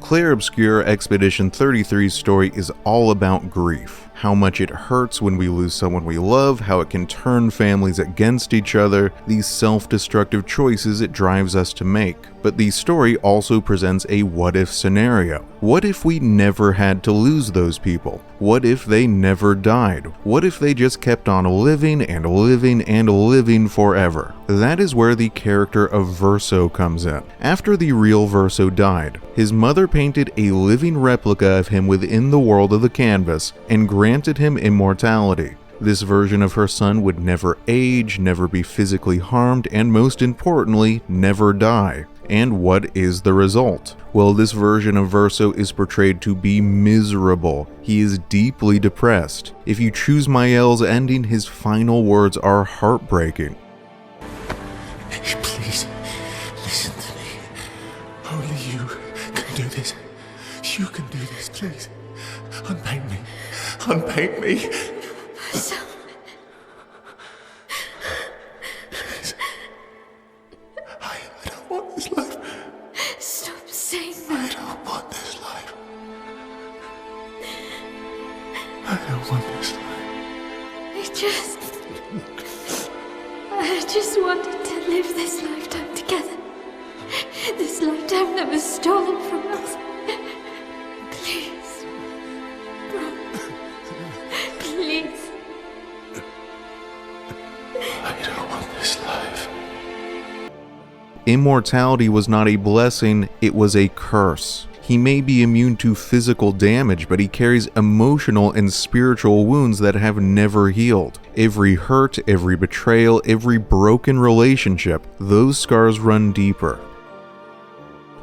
Clair Obscur Expedition 33's story is all about grief. How much it hurts when we lose someone we love, how it can turn families against each other, these self-destructive choices it drives us to make. But the story also presents a what-if scenario. What if we never had to lose those people? What if they never died? What if they just kept on living and living and living forever? That is where the character of Verso comes in. After the real Verso died, his mother painted a living replica of him within the world of the canvas and granted him immortality. This version of her son would never age, never be physically harmed, and most importantly, never die. And what is the result? Well, this version of Verso is portrayed to be miserable. He is deeply depressed. If you choose Mael's ending, his final words are heartbreaking. Please, listen to me. Only you can do this. You can do this, please. Unpaint me. Unpaint me. So... Please. I don't want this life. Stop saying that. I don't want this life. I don't want this life. I just wanted to live this lifetime together. This lifetime that was stolen from us. Please. Please. I don't want this life. Immortality was not a blessing, it was a curse. He may be immune to physical damage, but he carries emotional and spiritual wounds that have never healed. Every hurt, every betrayal, every broken relationship, those scars run deeper.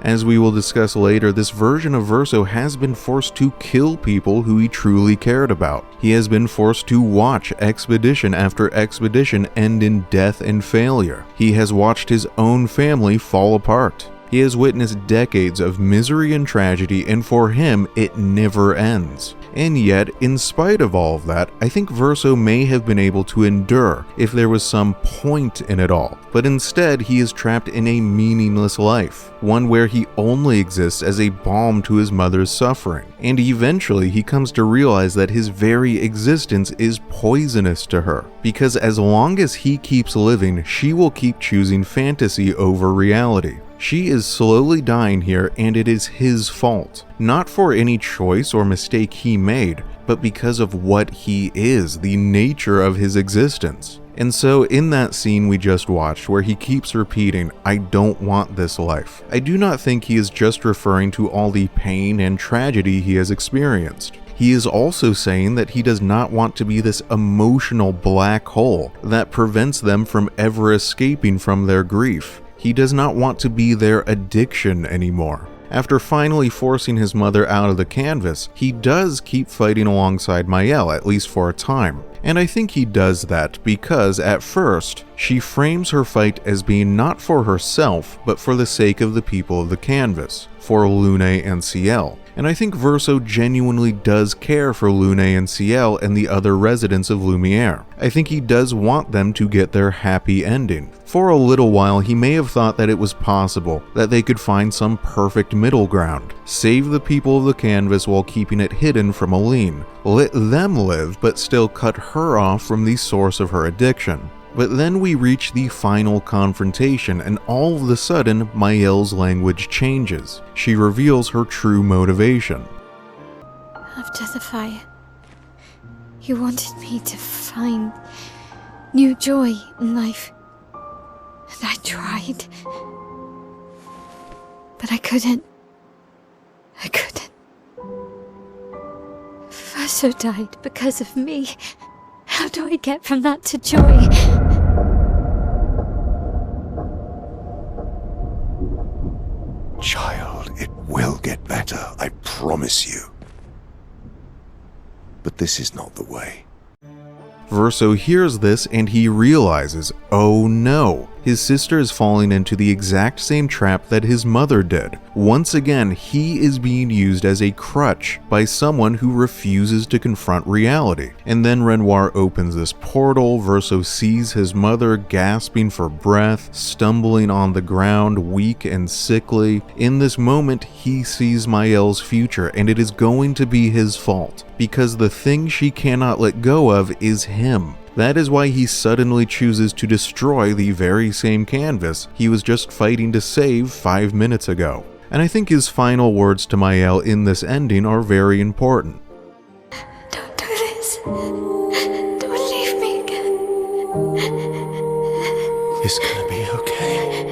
As we will discuss later, this version of Verso has been forced to kill people who he truly cared about. He has been forced to watch expedition after expedition end in death and failure. He has watched his own family fall apart. He has witnessed decades of misery and tragedy, and for him, it never ends. And yet, in spite of all of that, I think Verso may have been able to endure if there was some point in it all. But instead, he is trapped in a meaningless life, one where he only exists as a balm to his mother's suffering. And eventually, he comes to realize that his very existence is poisonous to her, because as long as he keeps living, she will keep choosing fantasy over reality. She is slowly dying here, and it is his fault. Not for any choice or mistake he made, but because of what he is, the nature of his existence. And so in that scene we just watched, where he keeps repeating, "I don't want this life," I do not think he is just referring to all the pain and tragedy he has experienced. He is also saying that he does not want to be this emotional black hole that prevents them from ever escaping from their grief. He does not want to be their addiction anymore. After finally forcing his mother out of the canvas, he does keep fighting alongside Mael, at least for a time. And I think he does that because, at first, she frames her fight as being not for herself, but for the sake of the people of the canvas, for Lune and Ciel. And I think Verso genuinely does care for Lune and Ciel and the other residents of Lumiere. I think he does want them to get their happy ending. For a little while, he may have thought that it was possible, that they could find some perfect middle ground. Save the people of the canvas while keeping it hidden from Aline. Let them live, but still cut her off from the source of her addiction. But then we reach the final confrontation, and all of a sudden, Mael's language changes. She reveals her true motivation. After the fire, you wanted me to find new joy in life. And I tried. But I couldn't. Verso died because of me. How do I get from that to joy? Child, it will get better, I promise you. But this is not the way. Verso hears this and he realizes, oh no, His sister is falling into the exact same trap that his mother did. Once again, he is being used as a crutch by someone who refuses to confront reality. And then Renoir opens this portal. Verso sees his mother gasping for breath, stumbling on the ground, weak and sickly. In this moment, he sees Maelle's future, and it is going to be his fault, because the thing she cannot let go of is him. That is why he suddenly chooses to destroy the very same canvas he was just fighting to save 5 minutes ago. And I think his final words to Maelle in this ending are very important. Don't do this. Don't leave me again. It's gonna be okay.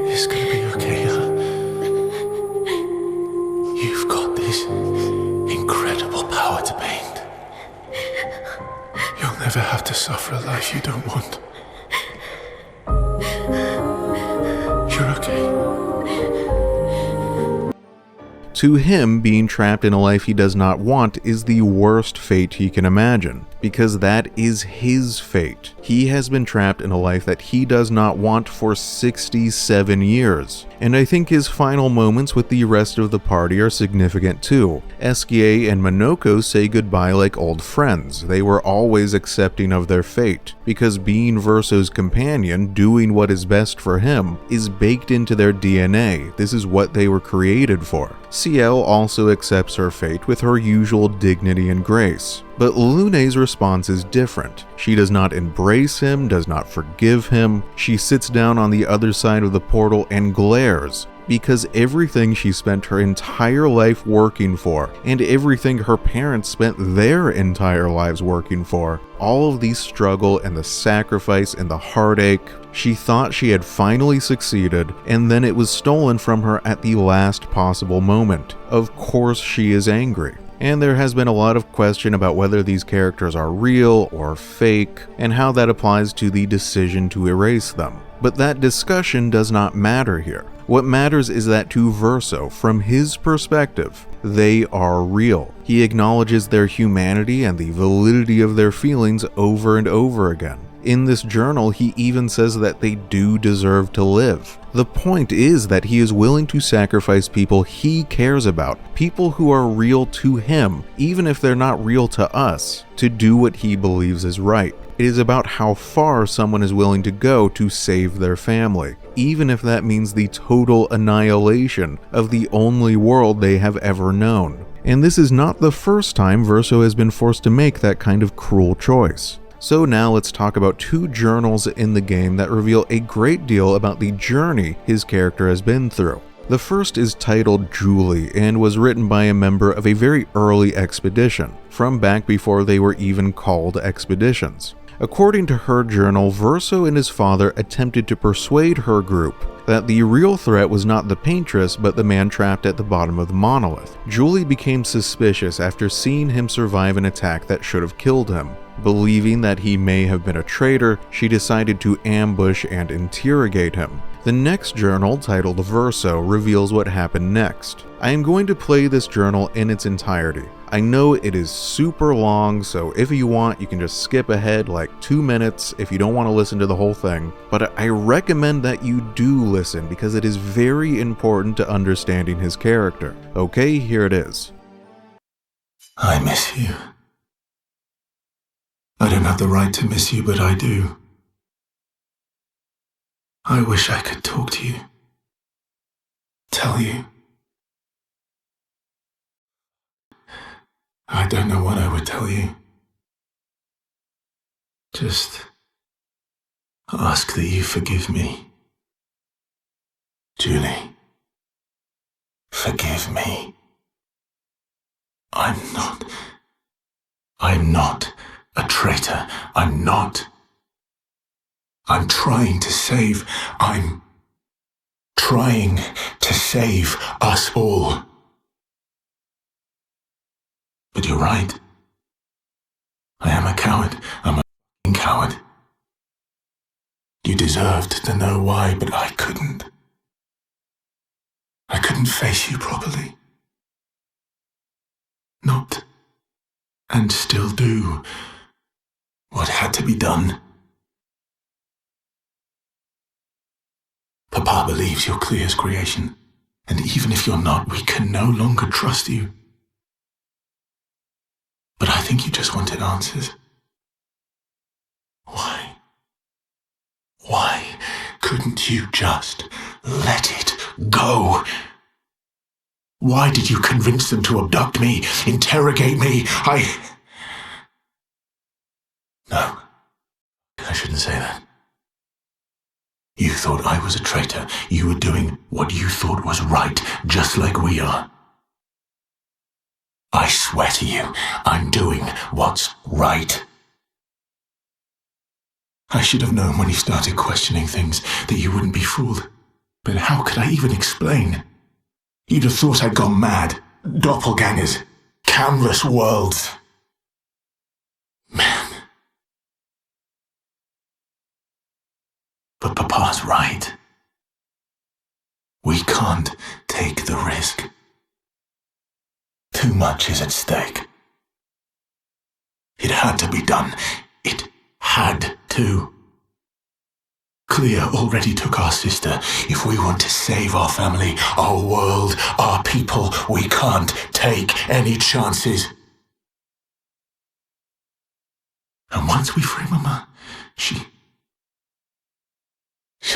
It's gonna be okay, huh? You've got this incredible power to paint. You'll never have to suffer a life you don't want. You're okay. To him, being trapped in a life he does not want is the worst fate he can imagine, because that is his fate. He has been trapped in a life that he does not want for 67 years. And I think his final moments with the rest of the party are significant too. Esquier and Monoko say goodbye like old friends. They were always accepting of their fate, because being Verso's companion, doing what is best for him, is baked into their DNA. This is what they were created for. Ciel also accepts her fate with her usual dignity and grace. But Lune's response is different. She does not embrace him, does not forgive him. She sits down on the other side of the portal and glares, because everything she spent her entire life working for, and everything her parents spent their entire lives working for, all of the struggle and the sacrifice and the heartache, she thought she had finally succeeded, and then it was stolen from her at the last possible moment. Of course she is angry. And there has been a lot of question about whether these characters are real or fake, and how that applies to the decision to erase them. But that discussion does not matter here. What matters is that to Verso, from his perspective, they are real. He acknowledges their humanity and the validity of their feelings over and over again. In this journal, he even says that they do deserve to live. The point is that he is willing to sacrifice people he cares about, people who are real to him, even if they're not real to us, to do what he believes is right. It is about how far someone is willing to go to save their family, even if that means the total annihilation of the only world they have ever known. And this is not the first time Verso has been forced to make that kind of cruel choice. So now let's talk about 2 journals in the game that reveal a great deal about the journey his character has been through. The first is titled Julie and was written by a member of a very early expedition, from back before they were even called expeditions. According to her journal, Verso and his father attempted to persuade her group that the real threat was not the paintress but the man trapped at the bottom of the monolith. Julie became suspicious after seeing him survive an attack that should have killed him. Believing that he may have been a traitor, she decided to ambush and interrogate him. The next journal, titled Verso, reveals what happened next. I am going to play this journal in its entirety. I know it is super long, so if you want, you can just skip ahead like 2 minutes if you don't want to listen to the whole thing, but I recommend that you do listen because it is very important to understanding his character. Okay, here it is. I miss you. I don't have the right to miss you, but I do. I wish I could talk to you. Tell you. I don't know what I would tell you. Just ask that you forgive me. Julie, forgive me. I'm not a traitor. I'm not. I'm trying to save us all. But you're right. I am a coward. I'm a f***ing coward. You deserved to know why, but I couldn't. I couldn't face you properly. Not, and still do, what had to be done. Papa believes you're Clair's creation, and even if you're not, we can no longer trust you. But I think you just wanted answers. Why? Why couldn't you just let it go? Why did you convince them to abduct me, interrogate me? No, I shouldn't say that. You thought I was a traitor. You were doing what you thought was right, just like we are. I swear to you, I'm doing what's right. I should have known when you started questioning things that you wouldn't be fooled. But how could I even explain? You'd have thought I'd gone mad. Doppelgangers. Canvas worlds. Man. But Papa's right. We can't take the risk. Too much is at stake. It had to be done. It had to. Clair already took our sister. If we want to save our family, our world, our people, we can't take any chances. And once we free Mama, she'll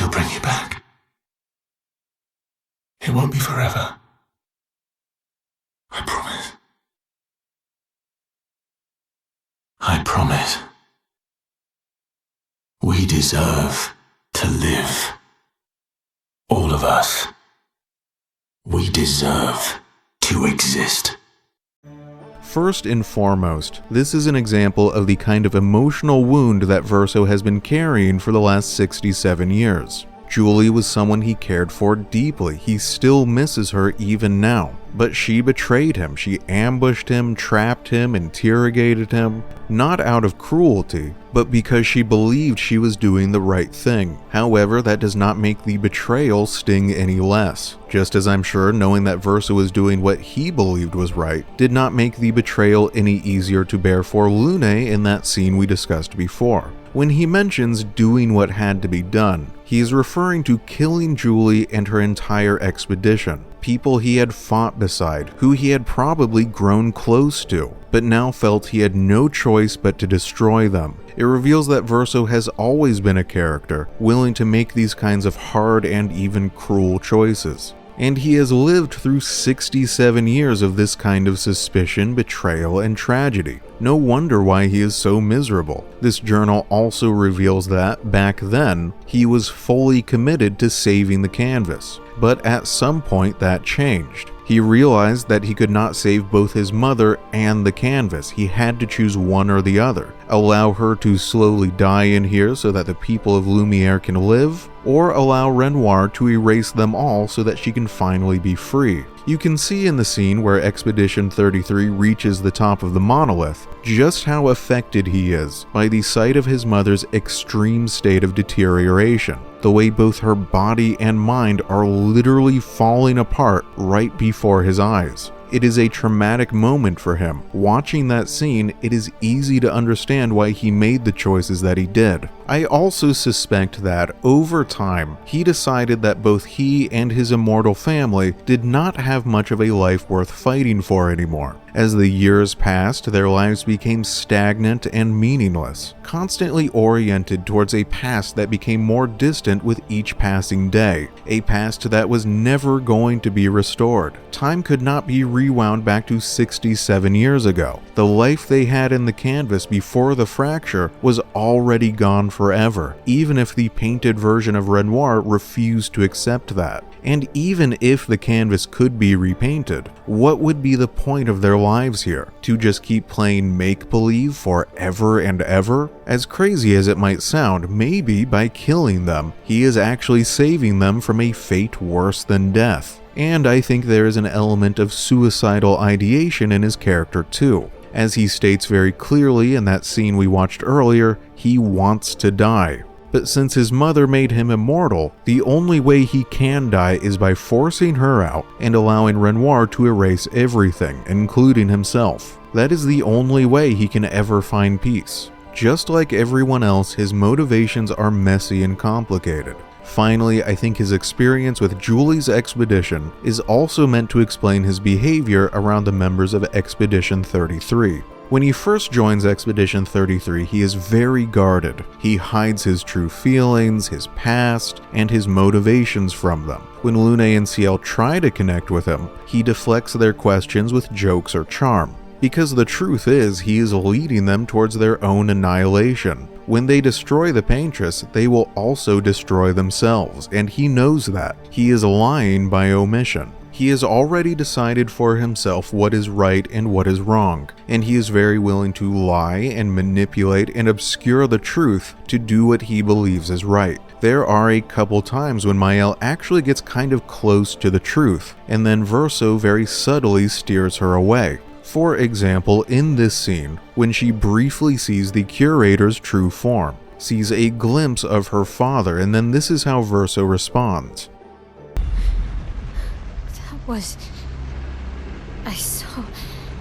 bring you back. It won't be forever. I promise. I promise. We deserve to live. All of us. We deserve to exist. First and foremost, this is an example of the kind of emotional wound that Verso has been carrying for the last 67 years. Julie was someone he cared for deeply. He still misses her even now. But she betrayed him. She ambushed him, trapped him, interrogated him, not out of cruelty, but because she believed she was doing the right thing. However, that does not make the betrayal sting any less. Just as I'm sure knowing that Verso was doing what he believed was right did not make the betrayal any easier to bear for Lune in that scene we discussed before. When he mentions doing what had to be done, he is referring to killing Julie and her entire expedition. People he had fought beside, who he had probably grown close to, but now felt he had no choice but to destroy them. It reveals that Verso has always been a character willing to make these kinds of hard and even cruel choices. And he has lived through 67 years of this kind of suspicion, betrayal, and tragedy. No wonder why he is so miserable. This journal also reveals that, back then, he was fully committed to saving the canvas. But at some point that changed. He realized that he could not save both his mother and the canvas. He had to choose one or the other. Allow her to slowly die in here so that the people of Lumiere can live, or allow Renoir to erase them all so that she can finally be free. You can see in the scene where Expedition 33 reaches the top of the monolith just how affected he is by the sight of his mother's extreme state of deterioration. The way both her body and mind are literally falling apart right before his eyes. It is a traumatic moment for him. Watching that scene, it is easy to understand why he made the choices that he did. I also suspect that, over time, he decided that both he and his immortal family did not have much of a life worth fighting for anymore. As the years passed, their lives became stagnant and meaningless, constantly oriented towards a past that became more distant with each passing day, a past that was never going to be restored. Time could not be rewound back to 67 years ago. The life they had in the canvas before the fracture was already gone forever, even if the painted version of Renoir refused to accept that. And even if the canvas could be repainted, what would be the point of their lives here? To just keep playing make-believe forever and ever? As crazy as it might sound, maybe by killing them, he is actually saving them from a fate worse than death. And I think there is an element of suicidal ideation in his character too. As he states very clearly in that scene we watched earlier, he wants to die. But since his mother made him immortal, the only way he can die is by forcing her out and allowing Renoir to erase everything, including himself. That is the only way he can ever find peace. Just like everyone else, his motivations are messy and complicated. Finally, I think his experience with Julie's expedition is also meant to explain his behavior around the members of Expedition 33. When he first joins Expedition 33, he is very guarded. He hides his true feelings, his past, and his motivations from them. When Lune and Ciel try to connect with him, he deflects their questions with jokes or charm. Because the truth is, he is leading them towards their own annihilation. When they destroy the Paintress, they will also destroy themselves, and he knows that. He is lying by omission. He has already decided for himself what is right and what is wrong, and he is very willing to lie and manipulate and obscure the truth to do what he believes is right. There are a couple times when Miel actually gets kind of close to the truth, and then Verso very subtly steers her away. For example, in this scene, when she briefly sees the curator's true form, sees a glimpse of her father, and then this is how Verso responds. I saw.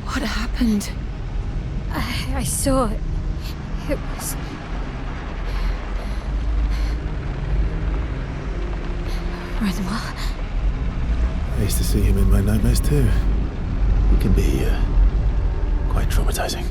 What happened? I saw. It was. Renoir. I used to see him in my nightmares too. It can be quite traumatizing.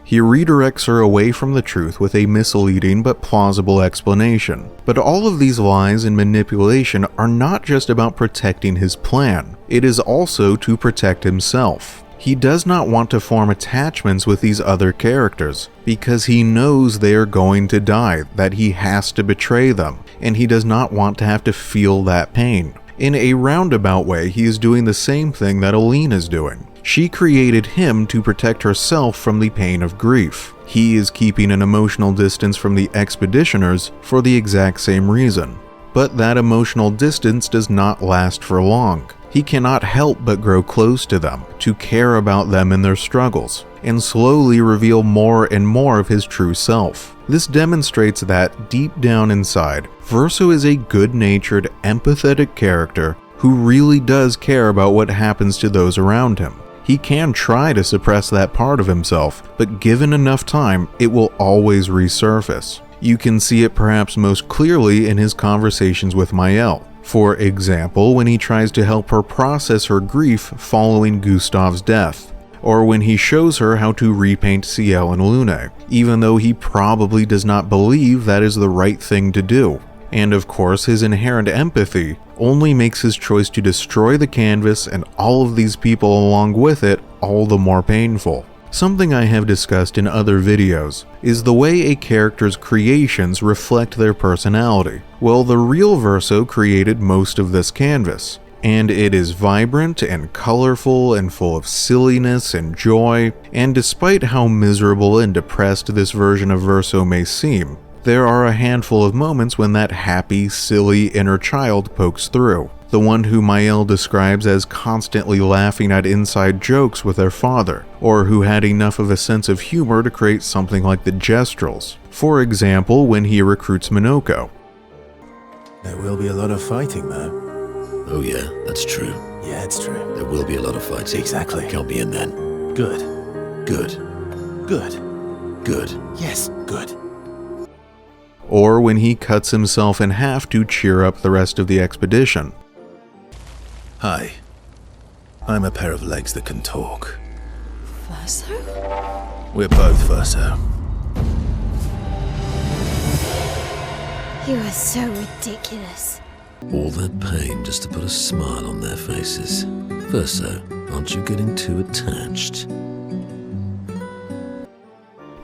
He redirects her away from the truth with a misleading but plausible explanation. But all of these lies and manipulation are not just about protecting his plan. It is also to protect himself. He does not want to form attachments with these other characters because he knows they are going to die, that he has to betray them, and he does not want to have to feel that pain. In a roundabout way, he is doing the same thing that Aline is doing. She created him to protect herself from the pain of grief. He is keeping an emotional distance from the expeditioners for the exact same reason. But that emotional distance does not last for long. He cannot help but grow close to them, to care about them and their struggles, and slowly reveal more and more of his true self. This demonstrates that, deep down inside, Verso is a good-natured, empathetic character who really does care about what happens to those around him. He can try to suppress that part of himself, but given enough time, it will always resurface. You can see it perhaps most clearly in his conversations with Miel. For example, when he tries to help her process her grief following Gustave's death, or when he shows her how to repaint Ciel and Lune, even though he probably does not believe that is the right thing to do. And of course, his inherent empathy only makes his choice to destroy the canvas and all of these people along with it all the more painful. Something I have discussed in other videos is the way a character's creations reflect their personality. Well, the real Verso created most of this canvas, and it is vibrant and colorful and full of silliness and joy, and despite how miserable and depressed this version of Verso may seem, there are a handful of moments when that happy, silly inner child pokes through. The one who Miel describes as constantly laughing at inside jokes with their father, or who had enough of a sense of humor to create something like the Gestrels. For example, when he recruits Minoko. There will be a lot of fighting, though. Oh yeah, that's true. Yeah, it's true. There will be a lot of fighting. Exactly. Count me in then. Good. Good. Good. Good. Yes, good. Or when he cuts himself in half to cheer up the rest of the expedition. Hi. I'm a pair of legs that can talk. Verso? We're both Verso. You are so ridiculous. All that pain just to put a smile on their faces. Verso, aren't you getting too attached?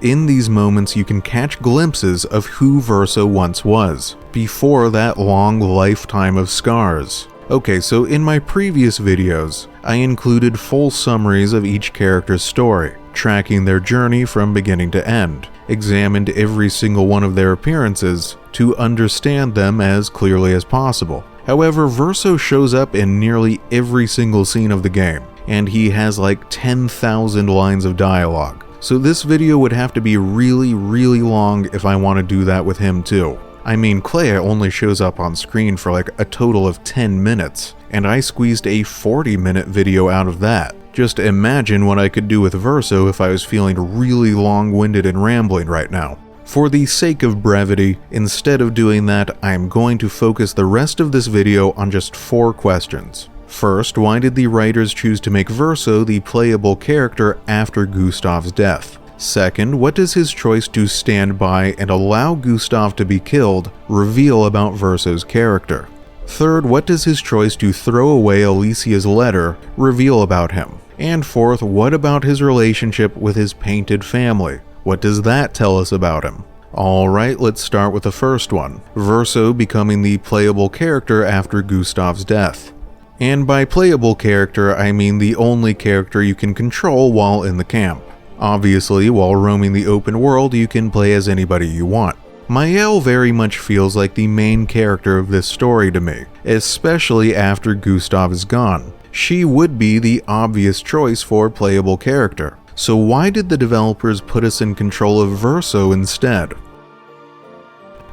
In these moments, you can catch glimpses of who Verso once was, before that long lifetime of scars. Okay, so in my previous videos, I included full summaries of each character's story, tracking their journey from beginning to end, examined every single one of their appearances to understand them as clearly as possible. However, Verso shows up in nearly every single scene of the game, and he has like 10,000 lines of dialogue. So this video would have to be really, really long if I want to do that with him too. I mean, Clair only shows up on screen for like a total of 10 minutes, and I squeezed a 40-minute video out of that. Just imagine what I could do with Verso if I was feeling really long-winded and rambling right now. For the sake of brevity, instead of doing that, I am going to focus the rest of this video on just 4 questions. First, why did the writers choose to make Verso the playable character after Gustave's death? Second, what does his choice to stand by and allow Gustave to be killed reveal about Verso's character? Third, what does his choice to throw away Alicia's letter reveal about him? And fourth, what about his relationship with his painted family? What does that tell us about him? Alright, let's start with the first one, Verso becoming the playable character after Gustave's death. And by playable character, I mean the only character you can control while in the camp. Obviously, while roaming the open world, you can play as anybody you want. Maëlle very much feels like the main character of this story to me, especially after Gustave is gone. She would be the obvious choice for playable character. So why did the developers put us in control of Verso instead?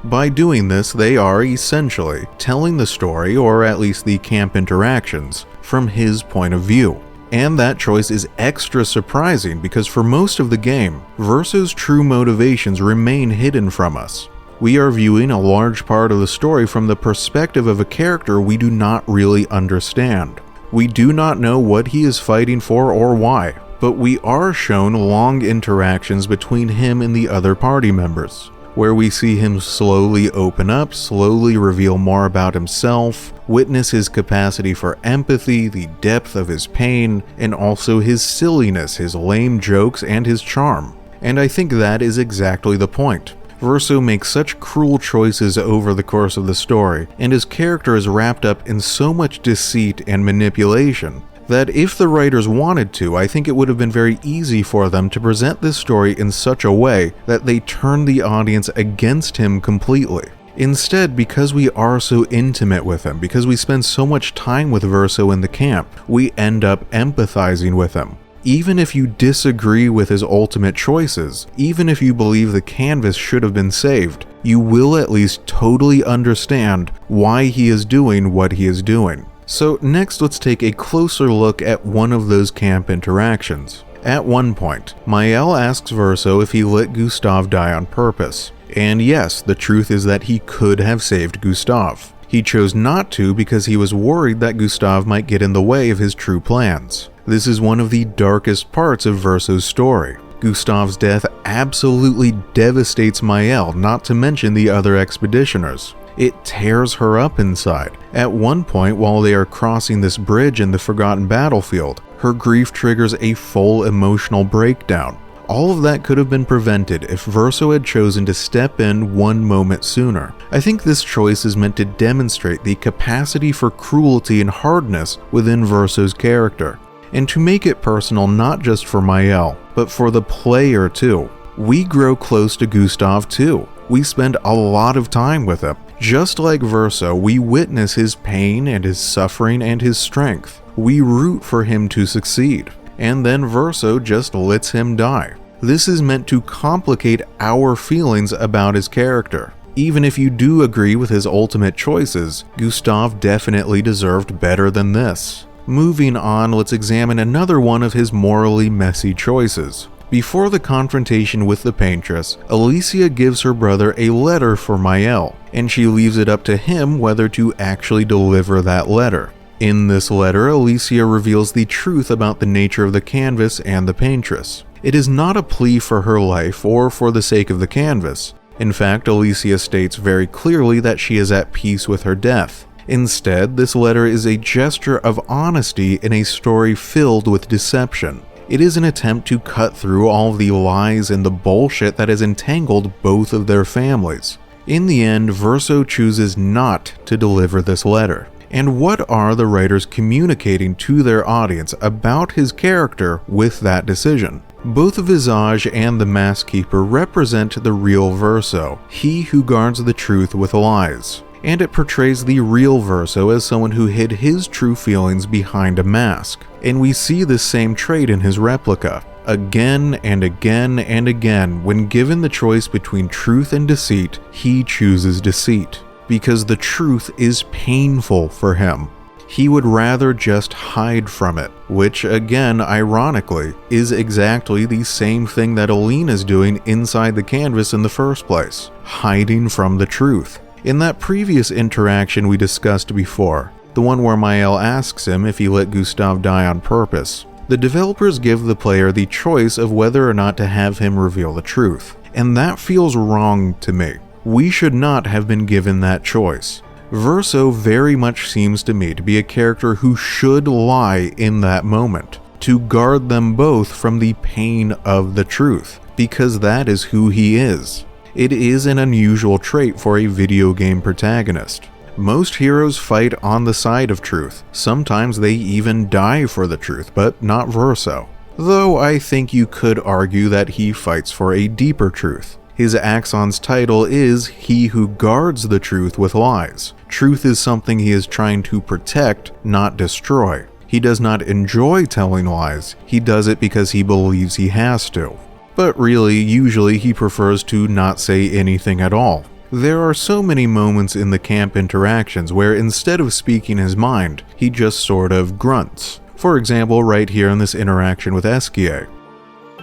By doing this, they are essentially telling the story, or at least the camp interactions, from his point of view. And that choice is extra surprising because for most of the game, Verso's true motivations remain hidden from us. We are viewing a large part of the story from the perspective of a character we do not really understand. We do not know what he is fighting for or why, but we are shown long interactions between him and the other party members, where we see him slowly open up, slowly reveal more about himself, witness his capacity for empathy, the depth of his pain, and also his silliness, his lame jokes, and his charm. And I think that is exactly the point. Verso makes such cruel choices over the course of the story, and his character is wrapped up in so much deceit and manipulation, that if the writers wanted to, I think it would have been very easy for them to present this story in such a way that they turned the audience against him completely. Instead, because we are so intimate with him, because we spend so much time with Verso in the camp, we end up empathizing with him. Even if you disagree with his ultimate choices, even if you believe the canvas should have been saved, you will at least totally understand why he is doing what he is doing. So next, let's take a closer look at one of those camp interactions. At one point, Maëlle asks Verso if he let Gustave die on purpose. And yes, the truth is that he could have saved Gustave. He chose not to because he was worried that Gustave might get in the way of his true plans. This is one of the darkest parts of Verso's story. Gustave's death absolutely devastates Maëlle, not to mention the other expeditioners. It tears her up inside. At one point, while they are crossing this bridge in the Forgotten Battlefield, her grief triggers a full emotional breakdown. All of that could have been prevented if Verso had chosen to step in one moment sooner. I think this choice is meant to demonstrate the capacity for cruelty and hardness within Verso's character, and to make it personal not just for Maëlle, but for the player too. We grow close to Gustave too. We spend a lot of time with him. Just like Verso, we witness his pain and his suffering and his strength. We root for him to succeed, and then Verso just lets him die. This is meant to complicate our feelings about his character. Even if you do agree with his ultimate choices, Gustave definitely deserved better than this. Moving on, let's examine another one of his morally messy choices. Before the confrontation with the paintress, Alicia gives her brother a letter for Maëlle, and she leaves it up to him whether to actually deliver that letter. In this letter, Alicia reveals the truth about the nature of the canvas and the paintress. It is not a plea for her life or for the sake of the canvas. In fact, Alicia states very clearly that she is at peace with her death. Instead, this letter is a gesture of honesty in a story filled with deception. It is an attempt to cut through all the lies and the bullshit that has entangled both of their families. In the end, Verso chooses not to deliver this letter. And what are the writers communicating to their audience about his character with that decision? Both Visage and the Mask Keeper represent the real Verso, he who guards the truth with lies. And it portrays the real Verso as someone who hid his true feelings behind a mask. And we see this same trait in his replica. Again and again and again, when given the choice between truth and deceit, he chooses deceit. Because the truth is painful for him. He would rather just hide from it, which again, ironically, is exactly the same thing that Aline is doing inside the canvas in the first place, hiding from the truth. In that previous interaction we discussed before, the one where Maël asks him if he let Gustave die on purpose, the developers give the player the choice of whether or not to have him reveal the truth, and that feels wrong to me. We should not have been given that choice. Verso very much seems to me to be a character who should lie in that moment, to guard them both from the pain of the truth, because that is who he is. It is an unusual trait for a video game protagonist. Most heroes fight on the side of truth. Sometimes they even die for the truth, but not Verso. Though I think you could argue that he fights for a deeper truth. His Axon's title is He Who Guards the Truth with Lies. Truth is something he is trying to protect, not destroy. He does not enjoy telling lies. He does it because he believes he has to. But really, usually he prefers to not say anything at all. There are so many moments in the camp interactions where instead of speaking his mind, he just sort of grunts. For example, right here in this interaction with Esquier.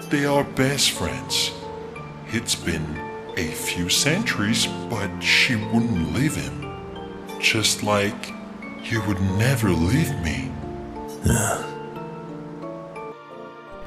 They are best friends. It's been a few centuries, but she wouldn't leave him. Just like you would never leave me.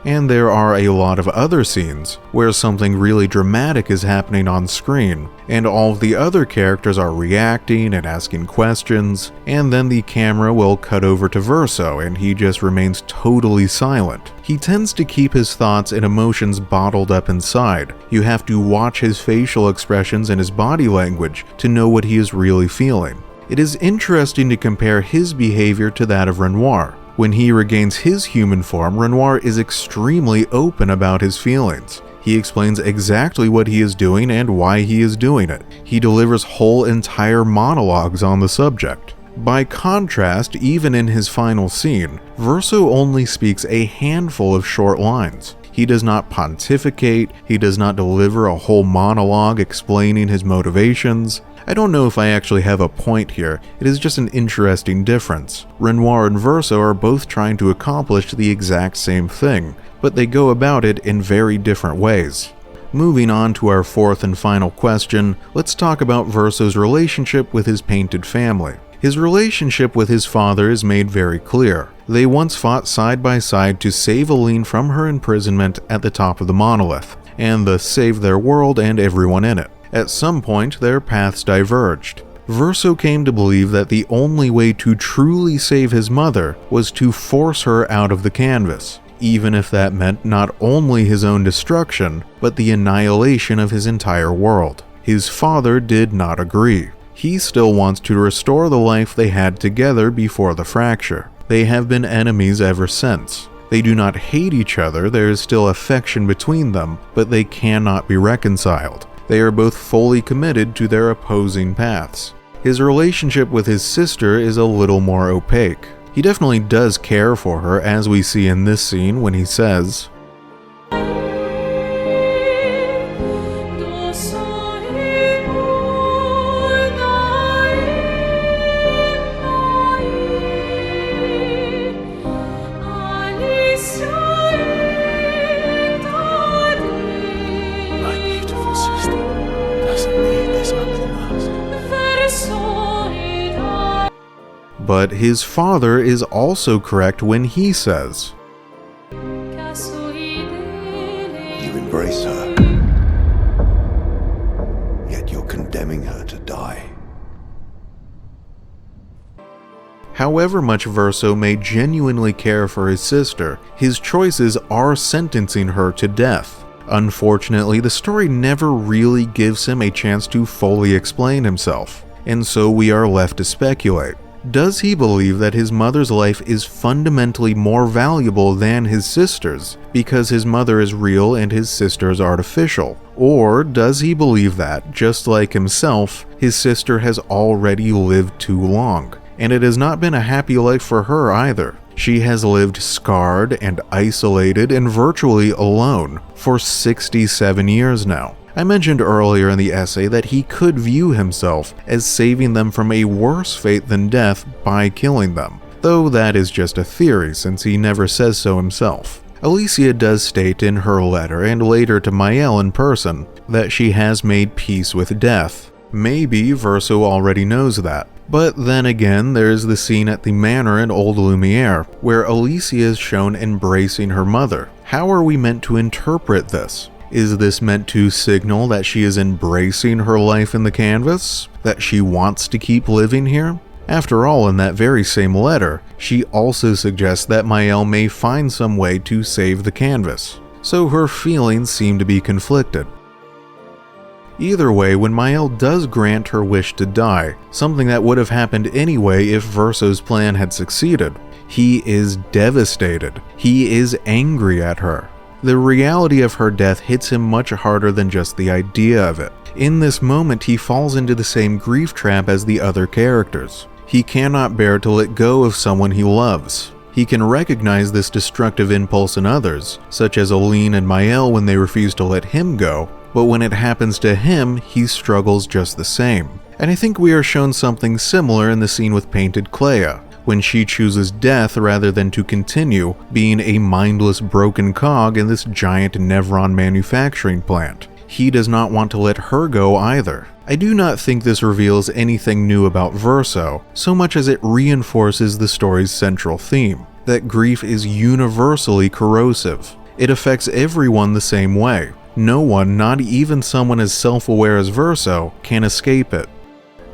And there are a lot of other scenes where something really dramatic is happening on screen, and all of the other characters are reacting and asking questions, and then the camera will cut over to Verso and he just remains totally silent. He tends to keep his thoughts and emotions bottled up inside. You have to watch his facial expressions and his body language to know what he is really feeling. It is interesting to compare his behavior to that of Renoir. When he regains his human form, Renoir is extremely open about his feelings. He explains exactly what he is doing and why he is doing it. He delivers whole entire monologues on the subject. By contrast, even in his final scene, Verso only speaks a handful of short lines. He does not pontificate, he does not deliver a whole monologue explaining his motivations. I don't know if I actually have a point here, it is just an interesting difference. Renoir and Verso are both trying to accomplish the exact same thing, but they go about it in very different ways. Moving on to our fourth and final question, let's talk about Verso's relationship with his painted family. His relationship with his father is made very clear. They once fought side by side to save Aline from her imprisonment at the top of the monolith, and thus save their world and everyone in it. At some point, their paths diverged. Verso came to believe that the only way to truly save his mother was to force her out of the canvas, even if that meant not only his own destruction, but the annihilation of his entire world. His father did not agree. He still wants to restore the life they had together before the fracture. They have been enemies ever since. They do not hate each other, there is still affection between them, but they cannot be reconciled. They are both fully committed to their opposing paths. His relationship with his sister is a little more opaque. He definitely does care for her, as we see in this scene when he says, but his father is also correct when he says, You embrace her, yet you're condemning her to die. However much Verso may genuinely care for his sister, his choices are sentencing her to death. Unfortunately, the story never really gives him a chance to fully explain himself, and so we are left to speculate. Does he believe that his mother's life is fundamentally more valuable than his sister's because his mother is real and his sister is artificial? Or does he believe that, just like himself, his sister has already lived too long, and it has not been a happy life for her either? She has lived scarred and isolated and virtually alone for 67 years now. I mentioned earlier in the essay that he could view himself as saving them from a worse fate than death by killing them. though that is just a theory since he never says so himself. Alicia does state in her letter and later to Mael in person that she has made peace with death. Maybe Verso already knows that. But then again, there's the scene at the manor in Old Lumiere, where Alicia is shown embracing her mother. How are we meant to interpret this? Is this meant to signal that she is embracing her life in the canvas? That she wants to keep living here? After all, in that very same letter, she also suggests that Mael may find some way to save the canvas, so her feelings seem to be conflicted. Either way, when Mael does grant her wish to die, something that would have happened anyway if Verso's plan had succeeded, he is devastated. He is angry at her. The reality of her death hits him much harder than just the idea of it. In this moment, he falls into the same grief trap as the other characters. He cannot bear to let go of someone he loves. He can recognize this destructive impulse in others, such as Aline and Mael when they refuse to let him go, but when it happens to him, he struggles just the same. And I think we are shown something similar in the scene with Painted Clair, when she chooses death rather than to continue being a mindless broken cog in this giant Nevron manufacturing plant. He does not want to let her go either. I do not think this reveals anything new about Verso, so much as it reinforces the story's central theme, that grief is universally corrosive. It affects everyone the same way. No one, not even someone as self-aware as Verso, can escape it.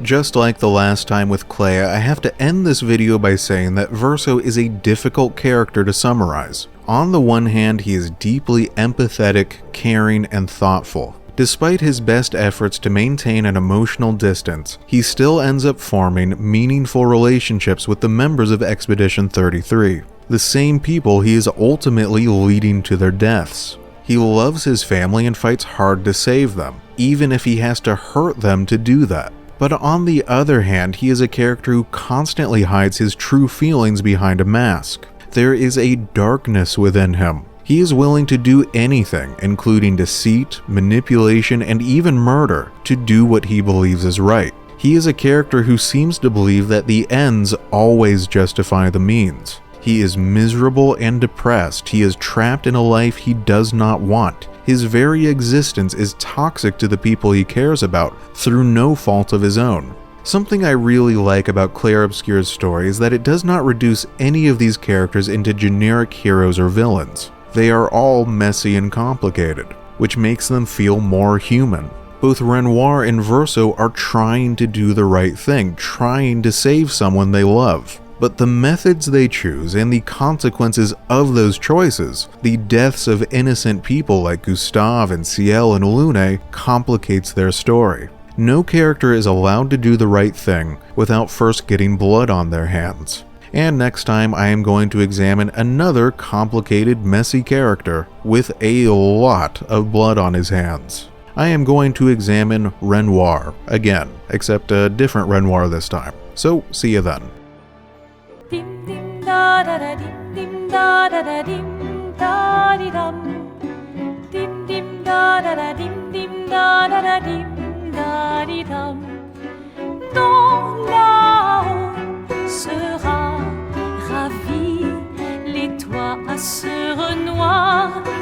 Just like the last time with Clair, I have to end this video by saying that Verso is a difficult character to summarize. On the one hand, he is deeply empathetic, caring, and thoughtful. Despite his best efforts to maintain an emotional distance, he still ends up forming meaningful relationships with the members of Expedition 33, the same people he is ultimately leading to their deaths. He loves his family and fights hard to save them, even if he has to hurt them to do that. But on the other hand, he is a character who constantly hides his true feelings behind a mask. There is a darkness within him. He is willing to do anything, including deceit, manipulation, and even murder, to do what he believes is right. He is a character who seems to believe that the ends always justify the means. He is miserable and depressed. He is trapped in a life he does not want. His very existence is toxic to the people he cares about through no fault of his own. Something I really like about Clair Obscur's story is that it does not reduce any of these characters into generic heroes or villains. They are all messy and complicated, which makes them feel more human. Both Renoir and Verso are trying to do the right thing, trying to save someone they love. But the methods they choose and the consequences of those choices, the deaths of innocent people like Gustave and Ciel and Lune, complicates their story. No character is allowed to do the right thing without first getting blood on their hands. And next time I am going to examine another complicated, messy character with a lot of blood on his hands. I am going to examine Renoir again, except a different Renoir this time. So, see you then. Dim dim da da da dim dim da da da dim da di dum. Dim dim da da da dim dim da da da dim da di dum. Dans là-haut sera ravi, les toits à ce renoir.